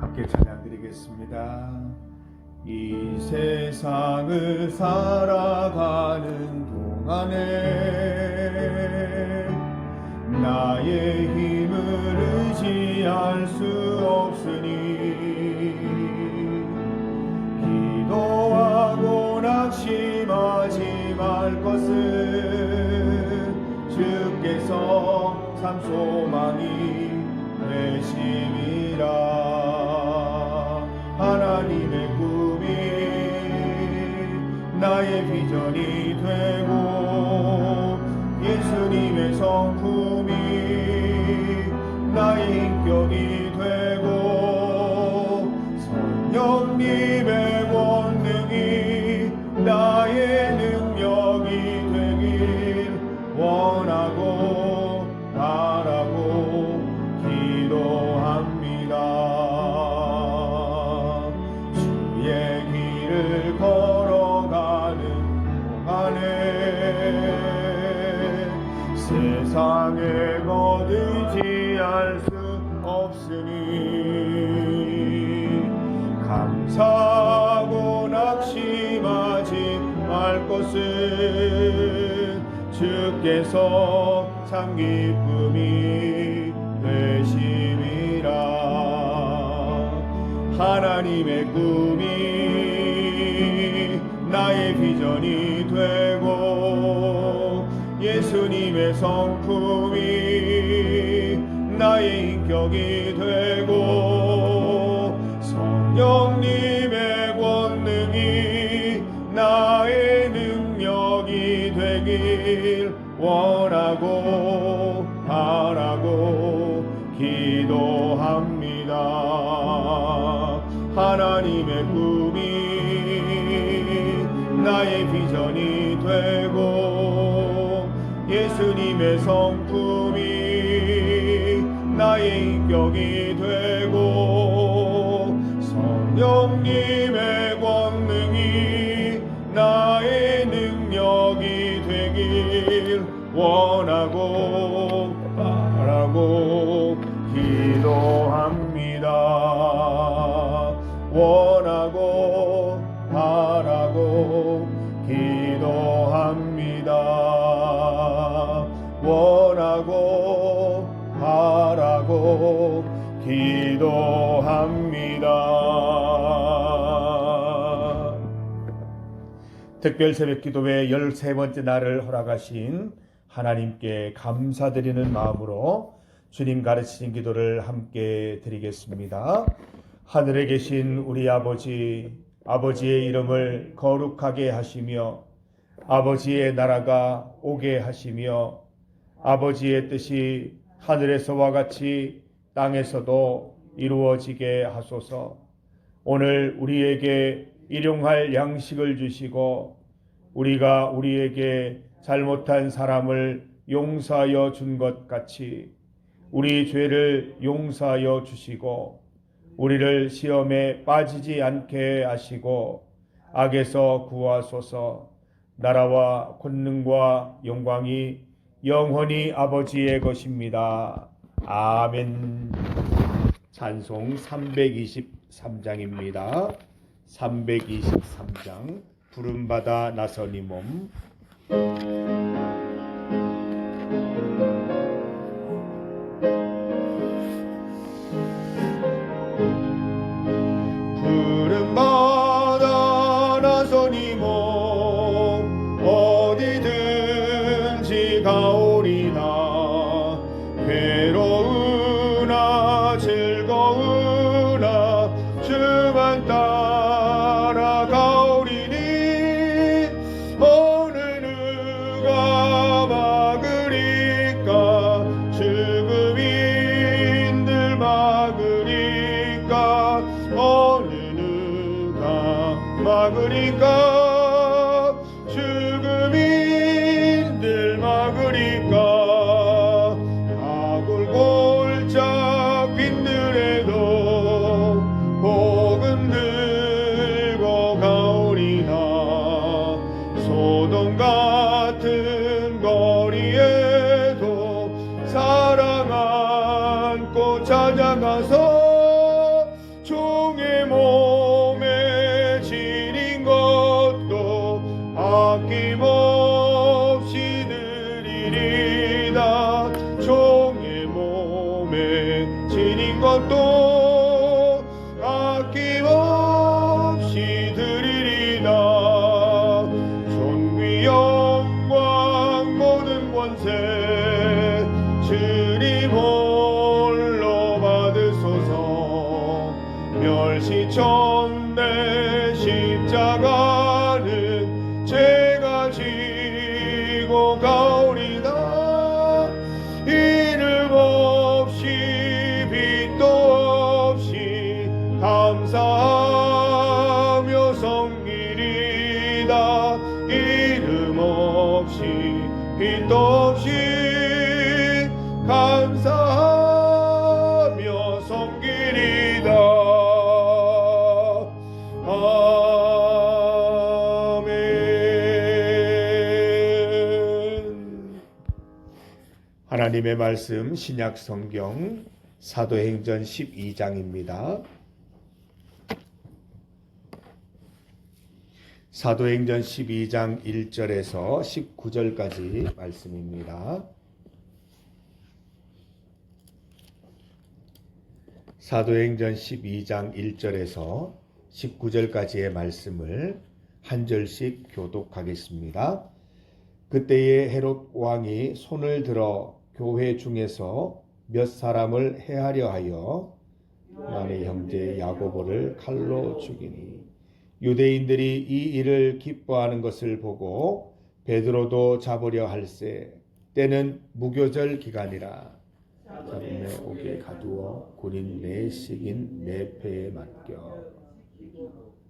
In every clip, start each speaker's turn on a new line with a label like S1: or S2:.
S1: 함께 찬양 드리겠습니다. 이 세상을 살아가는 동안에 나의 힘을 의지할 수 없으니 기도하고 낙심하지 말 것은 주께서 참 소망이 되심이라. 하나님의 꿈이 나의 비전이 되고 예수님의 성품이 나의 인격이 되고 성령님의 권능이 나의 능력이 되길 원하고 바라고 기도합니다. 주의 길을 걸어가는 동안에 세상에 거두지할 수 없으니 감사하고 낙심하지 말 것은 주께서 참 기쁨이 되심이라. 하나님의 꿈이 나의 비전이 되고 예수님의 성품이 나의 인격이 되고 성령님의 권능이 나의 능력이 되길 원하고 바라고 기도합니다. 하나님의 꿈이 나의 비전이 되고 예수님의 성품이 나의 인격이 되고 성령님의 권능이 나의 능력이 되길 원하고 바라고 기도합니다. 원하고 바라고 기도합니다. 원하고 바라고 기도합니다. 특별 새벽 기도회 13번째 날을 허락하신 하나님께 감사드리는 마음으로 주님 가르치신 기도를 함께 드리겠습니다. 하늘에 계신 우리 아버지, 아버지의 이름을 거룩하게 하시며 아버지의 나라가 오게 하시며 아버지의 뜻이 하늘에서와 같이 땅에서도 이루어지게 하소서. 오늘 우리에게 일용할 양식을 주시고 우리가 우리에게 잘못한 사람을 용서하여 준 것 같이 우리 죄를 용서하여 주시고 우리를 시험에 빠지지 않게 하시고 악에서 구하소서. 나라와 권능과 영광이 영원히 아버지의 것입니다. 아멘. 찬송 323장입니다. 323장 부름받아 나서니 몸. 부름받아 나서니 몸 어디든지 가오리나 괴로우나 즐거우나 주만 따라가오리니 어느 누가 막으리까 죽음인들 막으리까 어느 누가 막으리까 죽음인들 막으리까 아굴골짝 빈들에도 복음 들고 가오리나 소돔 같은 거리에도 사랑 안고 찾아가서 것도 아낌없이 드리리다. 존귀 영광 모든 권세 주님 홀로 받으소서. 멸시천대 십자가는 제가 지고 가오리다. 이름 없이 빛도 없이 감사하며 섬기리다. 이름 없이 빛도 없이 감사하며 섬기리다. 아멘. 하나님의 말씀 신약 성경 사도행전 12장입니다. 사도행전 12장 1절에서 19절까지 말씀입니다. 사도행전 12장 1절에서 19절까지의 말씀을 한 절씩 교독하겠습니다. 그때에 헤롯 왕이 손을 들어 교회 중에서 몇 사람을 해하려 하여 요한의 형제 야고보를 칼로 죽이니, 유대인들이 이 일을 기뻐하는 것을 보고 베드로도 잡으려 할세. 때는 무교절 기간이라. 잡음에 옥에 가두어 군인 4씩인 4패에 맡겨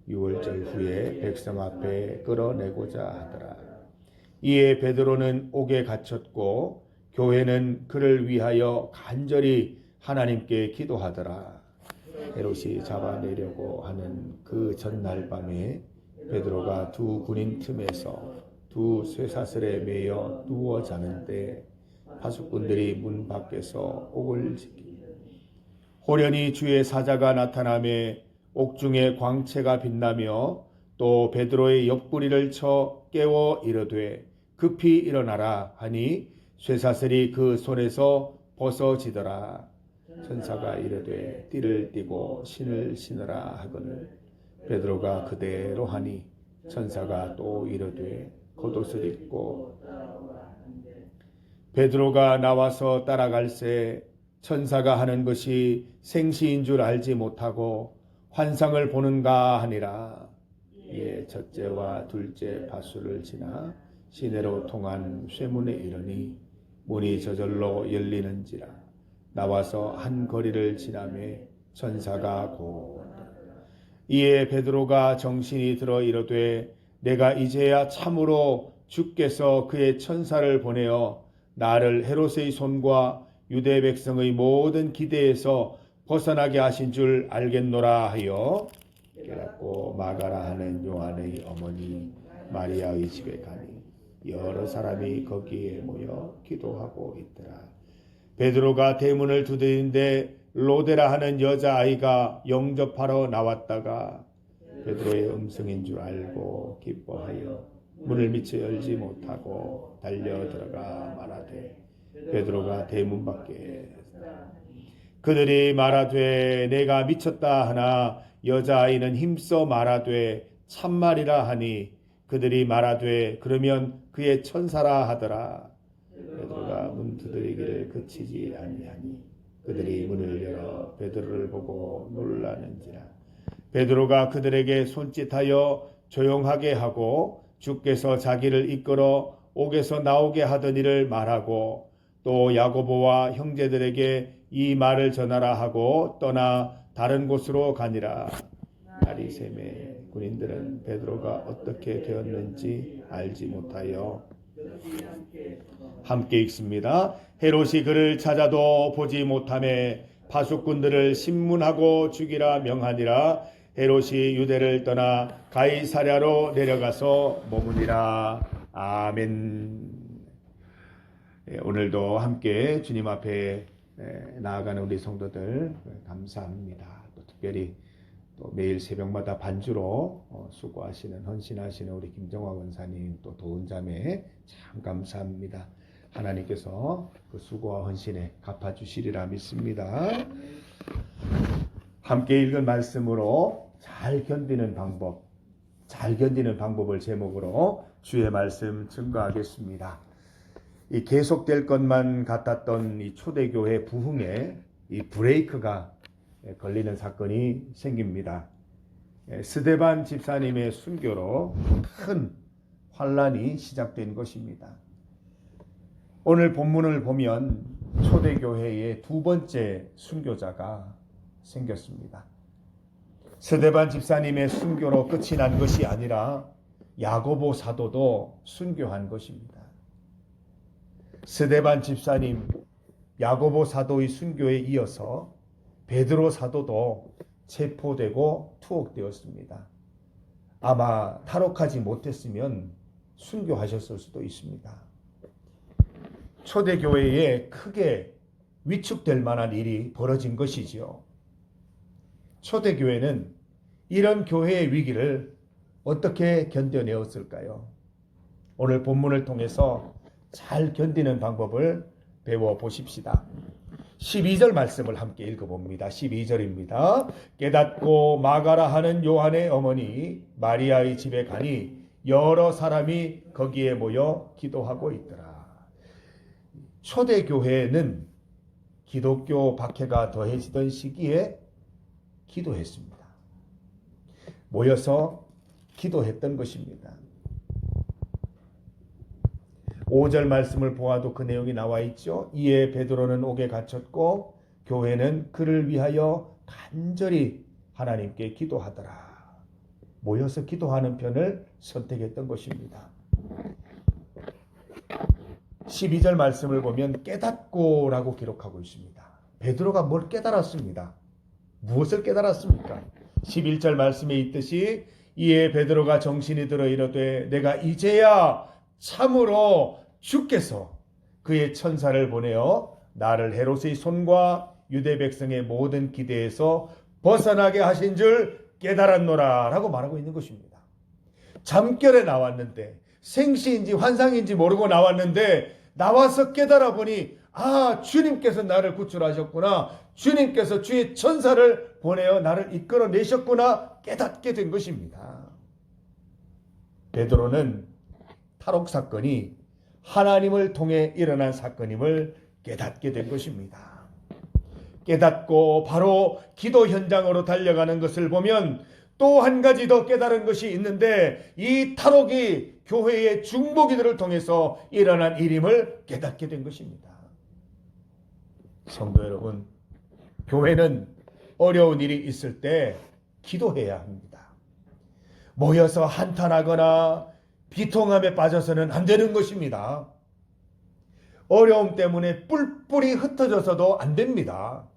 S1: 6월절 후에 백성 앞에 끌어내고자 하더라. 이에 베드로는 옥에 갇혔고 교회는 그를 위하여 간절히 하나님께 기도하더라. 헤롯이 잡아내려고 하는 그 전날 밤에 베드로가 두 군인 틈에서 두 쇠사슬에 매여 누워 자는데 파수꾼들이 문 밖에서 옥을 지키니, 호련히 주의 사자가 나타나매 옥중에 광채가 빛나며 또 베드로의 옆구리를 쳐 깨워 이르되 급히 일어나라 하니 쇠사슬이 그 손에서 벗어지더라. 천사가 이르되 띠를 띠고 신을 신으라 하거늘 베드로가 그대로 하니 천사가 또 이르되 겉옷을 입고 베드로가 나와서 따라갈새 천사가 하는 것이 생시인 줄 알지 못하고 환상을 보는가 하니라. 이에 첫째와 둘째 파수를 지나 시내로 통한 쇠문에 이르니 문이 저절로 열리는지라. 나와서 한 거리를 지나매 천사가 곧. 이에 베드로가 정신이 들어 이르되 내가 이제야 참으로 주께서 그의 천사를 보내어 나를 헤롯의 손과 유대 백성의 모든 기대에서 벗어나게 하신 줄 알겠노라 하여 깨닫고 마가라 하는 요한의 어머니 마리아의 집에 가니 여러 사람이 거기에 모여 기도하고 있더라. 베드로가 대문을 두드리는데 로데라 하는 여자아이가 영접하러 나왔다가 베드로의 음성인 줄 알고 기뻐하여 문을 미처 열지 못하고 달려 들어가 말하되 베드로가 대문 밖에 그들이 말하되 내가 미쳤다 하나 여자아이는 힘써 말하되 참말이라 하니 그들이 말하되 그러면 그의 천사라 하더라. 베드로가 문 두드리기를 그치지 아니하니 그들이 문을 열어 베드로를 보고 놀라는지라. 베드로가 그들에게 손짓하여 조용하게 하고 주께서 자기를 이끌어 옥에서 나오게 하던 일을 말하고 또 야고보와 형제들에게 이 말을 전하라 하고 떠나 다른 곳으로 가니라. 날이 새매 군인들은 베드로가 어떻게 되었는지 알지 못하여 함께 읽습니다. 헤롯이 그를 찾아도 보지 못하매 파수꾼들을 신문하고 죽이라 명하니라. 헤롯이 유대를 떠나 가이사랴로 내려가서 머무니라. 아멘. 오늘도 함께 주님 앞에 나아가는 우리 성도들 감사합니다. 또 특별히 또 매일 새벽마다 반주로 수고하시는 헌신하시는 우리 김정화 권사님 또 도은자매 참 감사합니다. 하나님께서 그 수고와 헌신에 갚아주시리라 믿습니다. 함께 읽은 말씀으로 잘 견디는 방법을 제목으로 주의 말씀 증거하겠습니다. 이 계속될 것만 같았던 이 초대교회 부흥에 이 브레이크가 걸리는 사건이 생깁니다. 스데반 집사님의 순교로 큰 환란이 시작된 것입니다. 오늘 본문을 보면 초대교회의 두 번째 순교자가 생겼습니다. 스데반 집사님의 순교로 끝이 난 것이 아니라 야고보 사도도 순교한 것입니다. 스데반 집사님, 야고보 사도의 순교에 이어서 베드로 사도도 체포되고 투옥되었습니다. 아마 탈옥하지 못했으면 순교하셨을 수도 있습니다. 초대교회에 크게 위축될 만한 일이 벌어진 것이지요. 초대교회는 이런 교회의 위기를 어떻게 견뎌내었을까요? 오늘 본문을 통해서 잘 견디는 방법을 배워보십시다. 12절 말씀을 함께 읽어봅니다. 12절입니다. 깨닫고 마가라 하는 요한의 어머니 마리아의 집에 가니 여러 사람이 거기에 모여 기도하고 있더라. 초대교회는 기독교 박해가 더해지던 시기에 기도했습니다. 모여서 기도했던 것입니다. 5절 말씀을 보아도 그 내용이 나와 있죠. 이에 베드로는 옥에 갇혔고 교회는 그를 위하여 간절히 하나님께 기도하더라. 모여서 기도하는 편을 선택했던 것입니다. 12절 말씀을 보면 깨닫고 라고 기록하고 있습니다. 베드로가 뭘 깨달았습니다. 무엇을 깨달았습니까? 11절 말씀에 있듯이 이에 베드로가 정신이 들어 이르되 내가 이제야 참으로 주께서 그의 천사를 보내어 나를 헤롯의 손과 유대 백성의 모든 기대에서 벗어나게 하신 줄 깨달았노라 라고 말하고 있는 것입니다. 잠결에 나왔는데 생시인지 환상인지 모르고 나왔는데 나와서 깨달아 보니 주님께서 나를 구출하셨구나. 주님께서 주의 천사를 보내어 나를 이끌어내셨구나 깨닫게 된 것입니다. 베드로는 탈옥 사건이 하나님을 통해 일어난 사건임을 깨닫게 된 것입니다. 깨닫고 바로 기도 현장으로 달려가는 것을 보면 또 한 가지 더 깨달은 것이 있는데 이 탈옥이 교회의 중보기도를 통해서 일어난 일임을 깨닫게 된 것입니다. 성도 여러분, 교회는 어려운 일이 있을 때 기도해야 합니다. 모여서 한탄하거나 비통함에 빠져서는 안 되는 것입니다. 어려움 때문에 뿔뿔이 흩어져서도 안 됩니다.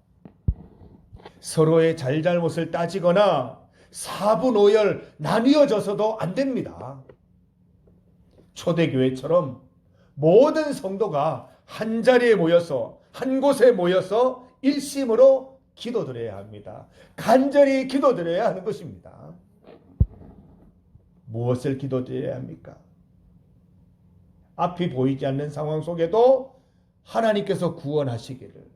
S1: 서로의 잘잘못을 따지거나 사분오열 나뉘어져서도 안 됩니다. 초대교회처럼 모든 성도가 한 자리에 모여서 한 곳에 모여서 일심으로 기도드려야 합니다. 간절히 기도드려야 하는 것입니다. 무엇을 기도드려야 합니까? 앞이 보이지 않는 상황 속에도 하나님께서 구원하시기를.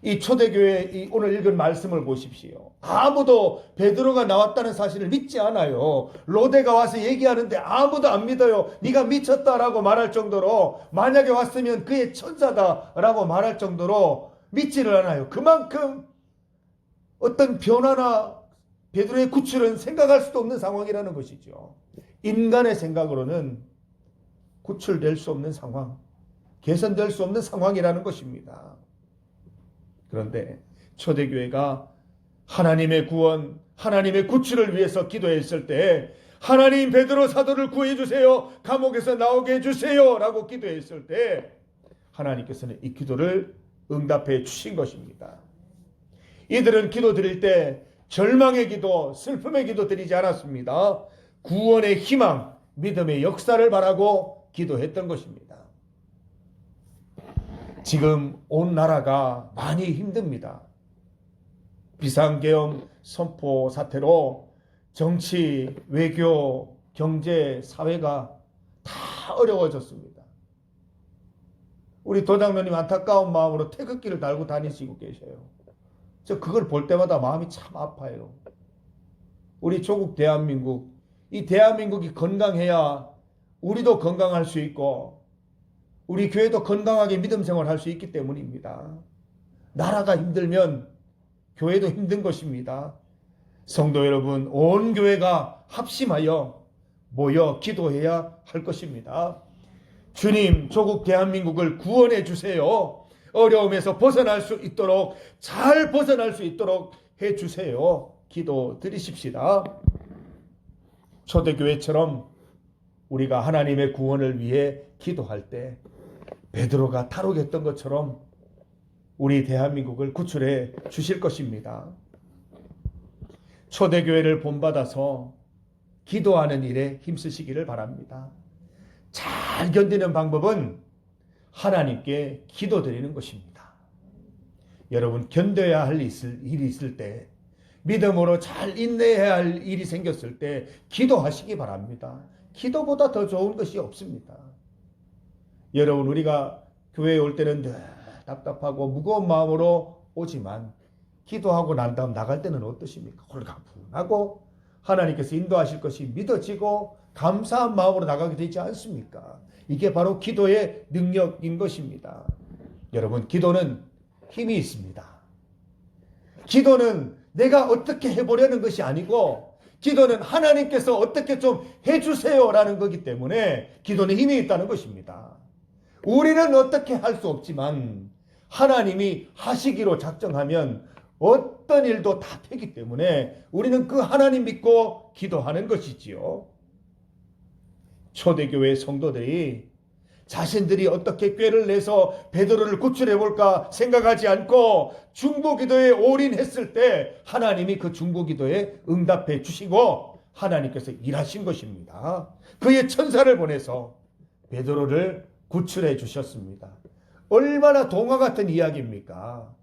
S1: 이 초대교회 오늘 읽은 말씀을 보십시오. 아무도 베드로가 나왔다는 사실을 믿지 않아요. 로데가 와서 얘기하는데 아무도 안 믿어요. 네가 미쳤다라고 말할 정도로, 만약에 왔으면 그의 천사다라고 말할 정도로 믿지를 않아요. 그만큼 어떤 변화나 베드로의 구출은 생각할 수도 없는 상황이라는 것이죠. 인간의 생각으로는 구출될 수 없는 상황, 개선될 수 없는 상황이라는 것입니다. 그런데 초대교회가 하나님의 구원, 하나님의 구출을 위해서 기도했을 때 하나님 베드로 사도를 구해주세요. 감옥에서 나오게 해주세요. 라고 기도했을 때 하나님께서는 이 기도를 응답해 주신 것입니다. 이들은 기도 드릴 때 절망의 기도, 슬픔의 기도 드리지 않았습니다. 구원의 희망, 믿음의 역사를 바라고 기도했던 것입니다. 지금 온 나라가 많이 힘듭니다. 비상계엄 선포 사태로 정치, 외교, 경제, 사회가 다 어려워졌습니다. 우리 도장로님 안타까운 마음으로 태극기를 달고 다니시고 계셔요. 저 그걸 볼 때마다 마음이 참 아파요. 우리 조국 대한민국, 이 대한민국이 건강해야 우리도 건강할 수 있고 우리 교회도 건강하게 믿음 생활할 수 있기 때문입니다. 나라가 힘들면 교회도 힘든 것입니다. 성도 여러분, 온 교회가 합심하여 모여 기도해야 할 것입니다. 주님, 조국 대한민국을 구원해 주세요. 어려움에서 벗어날 수 있도록, 잘 벗어날 수 있도록 해 주세요. 기도 드리십시다. 초대교회처럼 우리가 하나님의 구원을 위해 기도할 때 베드로가 탈옥했던 것처럼 우리 대한민국을 구출해 주실 것입니다. 초대교회를 본받아서 기도하는 일에 힘쓰시기를 바랍니다. 잘 견디는 방법은 하나님께 기도드리는 것입니다. 여러분, 견뎌야 할 일이 있을 때, 믿음으로 잘 인내해야 할 일이 생겼을 때 기도하시기 바랍니다. 기도보다 더 좋은 것이 없습니다. 여러분, 우리가 교회에 올 때는 늘 답답하고 무거운 마음으로 오지만 기도하고 난 다음 나갈 때는 어떠십니까? 홀가분하고 하나님께서 인도하실 것이 믿어지고 감사한 마음으로 나가게 되지 않습니까? 이게 바로 기도의 능력인 것입니다. 여러분, 기도는 힘이 있습니다. 기도는 내가 어떻게 해보려는 것이 아니고 기도는 하나님께서 어떻게 좀 해주세요라는 거기 때문에 기도는 힘이 있다는 것입니다. 우리는 어떻게 할 수 없지만 하나님이 하시기로 작정하면 어떤 일도 다 되기 때문에 우리는 그 하나님 믿고 기도하는 것이지요. 초대교회 성도들이 자신들이 어떻게 꾀를 내서 베드로를 구출해볼까 생각하지 않고 중보기도에 올인했을 때 하나님이 그 중보기도에 응답해 주시고 하나님께서 일하신 것입니다. 그의 천사를 보내서 베드로를 구출해 주셨습니다. 얼마나 동화 같은 이야기입니까?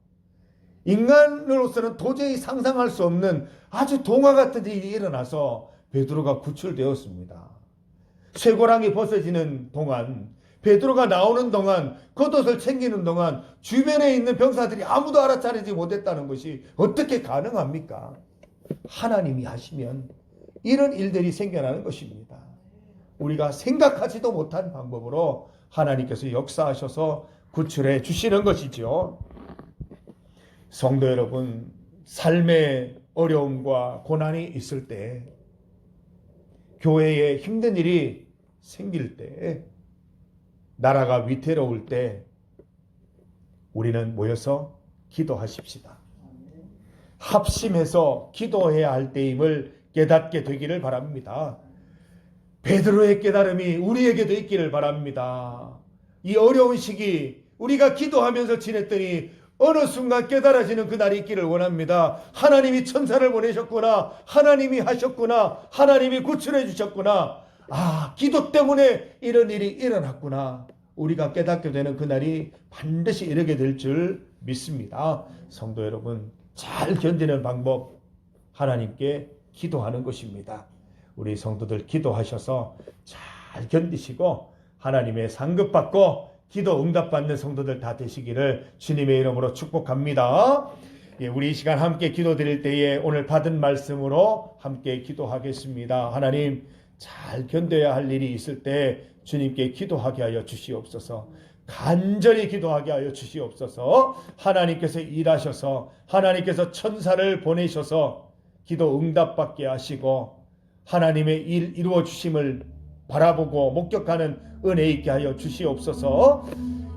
S1: 인간으로서는 도저히 상상할 수 없는 아주 동화 같은 일이 일어나서 베드로가 구출되었습니다. 쇠고랑이 벗어지는 동안, 베드로가 나오는 동안, 겉옷을 챙기는 동안 주변에 있는 병사들이 아무도 알아차리지 못했다는 것이 어떻게 가능합니까? 하나님이 하시면 이런 일들이 생겨나는 것입니다. 우리가 생각하지도 못한 방법으로 하나님께서 역사하셔서 구출해 주시는 것이죠. 성도 여러분, 삶의 어려움과 고난이 있을 때, 교회에 힘든 일이 생길 때, 나라가 위태로울 때 우리는 모여서 기도하십시다. 합심해서 기도해야 할 때임을 깨닫게 되기를 바랍니다. 베드로의 깨달음이 우리에게도 있기를 바랍니다. 이 어려운 시기 우리가 기도하면서 지냈더니 어느 순간 깨달아지는 그날이 있기를 원합니다. 하나님이 천사를 보내셨구나. 하나님이 하셨구나. 하나님이 구출해 주셨구나. 기도 때문에 이런 일이 일어났구나. 우리가 깨닫게 되는 그날이 반드시 이르게 될 줄 믿습니다. 성도 여러분, 잘 견디는 방법, 하나님께 기도하는 것입니다. 우리 성도들 기도하셔서 잘 견디시고 하나님의 상급받고 기도 응답받는 성도들 다 되시기를 주님의 이름으로 축복합니다. 우리 이 시간 함께 기도드릴 때에 오늘 받은 말씀으로 함께 기도하겠습니다. 하나님, 잘 견뎌야 할 일이 있을 때 주님께 기도하게 하여 주시옵소서. 간절히 기도하게 하여 주시옵소서. 하나님께서 일하셔서 하나님께서 천사를 보내셔서 기도 응답받게 하시고 하나님의 일 이루어 주심을 바라보고 목격하는 은혜 있게 하여 주시옵소서.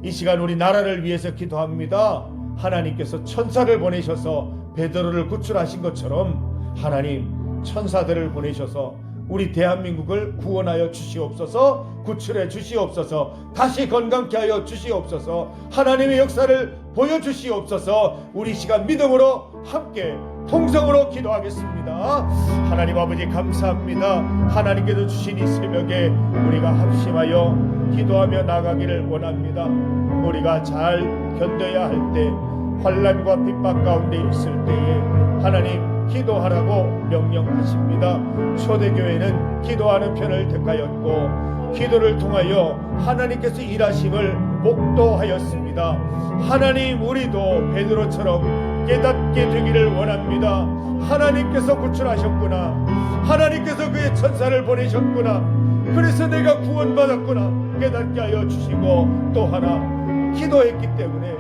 S1: 이 시간 우리 나라를 위해서 기도합니다. 하나님께서 천사를 보내셔서 베드로를 구출하신 것처럼 하나님 천사들을 보내셔서 우리 대한민국을 구원하여 주시옵소서. 구출해 주시옵소서. 다시 건강케 하여 주시옵소서. 하나님의 역사를 보여주시옵소서. 우리 시간 믿음으로 함께 통성으로 기도하겠습니다. 하나님 아버지 감사합니다. 하나님께서 주신 이 새벽에 우리가 합심하여 기도하며 나가기를 원합니다. 우리가 잘 견뎌야 할 때, 환난과 핍박 가운데 있을 때에 하나님 기도하라고 명령하십니다. 초대교회는 기도하는 편을 택하였고 기도를 통하여 하나님께서 일하심을 목도하였습니다. 하나님, 우리도 베드로처럼 깨닫게 되기를 원합니다. 하나님께서 구출하셨구나. 하나님께서 그의 천사를 보내셨구나. 그래서 내가 구원받았구나 깨닫게 하여 주시고, 또 하나 기도했기 때문에,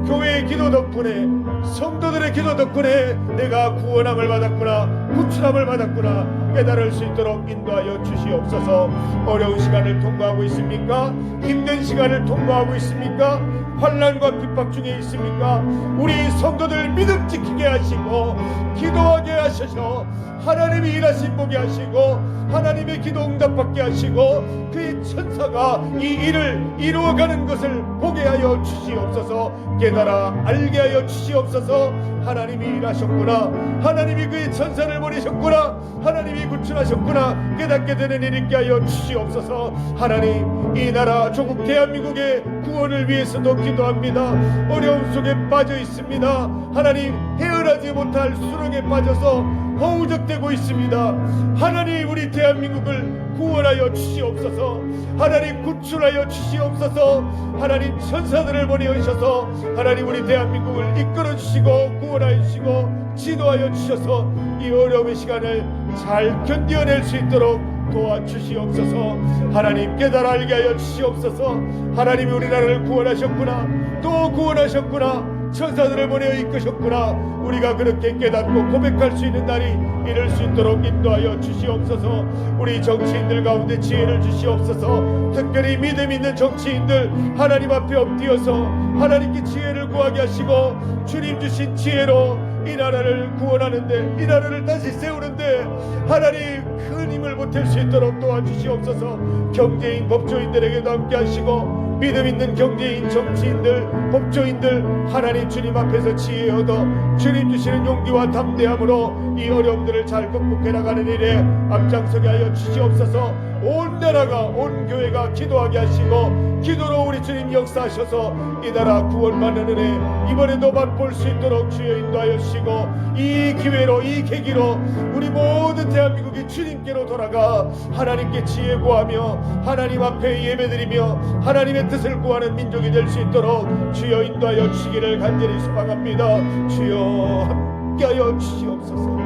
S1: 교회의 기도 덕분에, 성도들의 기도 덕분에 내가 구원함을 받았구나, 구출함을 받았구나 깨달을 수 있도록 인도하여 주시옵소서. 어려운 시간을 통과하고 있습니까? 힘든 시간을 통과하고 있습니까? 환난과 핍박 중에 있습니까? 우리 성도들 믿음 지키게 하시고 기도하게 하셔서 하나님이 일하신 보게 하시고 하나님의 기도 응답받게 하시고 그의 천사가 이 일을 이루어가는 것을 보게 하여 주시옵소서. 깨달아 알게 하여 주시옵소서. 하나님이 일하셨구나, 하나님이 그의 천사를 보내셨구나, 하나님이 구출하셨구나 깨닫게 되는 일 있게 하여 주시옵소서. 하나님, 이 나라 조국 대한민국의 구원을 위해서도 기도합니다. 어려움 속에 빠져 있습니다. 하나님, 헤어나지 못할 수렁에 빠져서 허우적대고 있습니다. 하나님, 우리 대한민국을 구원하여 주시옵소서. 하나님, 구출하여 주시옵소서. 하나님, 천사들을 보내셔서 하나님 우리 대한민국을 이끌어 주시고 구원하여 주시고 지도하여 주셔서 이 어려움의 시간을 잘 견뎌낼 수 있도록 도와주시옵소서. 하나님, 깨달아 알게 하여 주시옵소서. 하나님이 우리나라를 구원하셨구나, 또 구원하셨구나, 천사들을 보내어 이끄셨구나. 우리가 그렇게 깨닫고 고백할 수 있는 날이 이룰 수 있도록 인도하여 주시옵소서. 우리 정치인들 가운데 지혜를 주시옵소서. 특별히 믿음 있는 정치인들 하나님 앞에 엎드려서 하나님께 지혜를 구하게 하시고 주님 주신 지혜로 이 나라를 구원하는데, 이 나라를 다시 세우는데 하나님 큰 힘을 보탤 수 있도록 도와주시옵소서. 경제인 법조인들에게도 함께 하시고 믿음 있는 경제인, 정치인들, 법조인들 하나님 주님 앞에서 지혜 얻어 주님 주시는 용기와 담대함으로 이 어려움들을 잘 극복해 나가는 일에 앞장서게 하여 주시옵소서. 온 나라가, 온 교회가 기도하게 하시고 기도로 우리 주님 역사하셔서 이 나라 구원받는 은혜 이번에도 맛볼 수 있도록 주여 인도하여 주시고, 이 기회로, 이 계기로 우리 모든 대한민국이 주님께로 돌아가 하나님께 지혜 구하며 하나님 앞에 예배드리며 하나님의 뜻을 구하는 민족이 될 수 있도록 주여 인도하여 주시기를 간절히 소망합니다. 주여 함께하여 주시옵소서.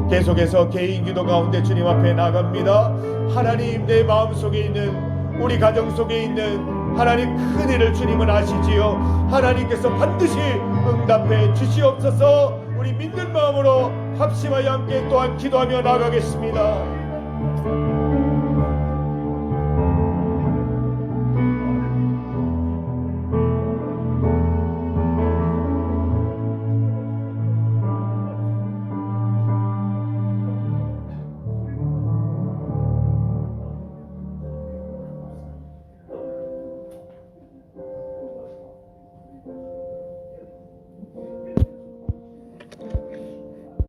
S1: 계속해서 개인 기도 가운데 주님 앞에 나갑니다. 하나님, 내 마음속에 있는, 우리 가정 속에 있는 하나님 큰 일을 주님은 아시지요. 하나님께서 반드시 응답해 주시옵소서. 우리 믿는 마음으로 합심하여 함께 또한 기도하며 나가겠습니다.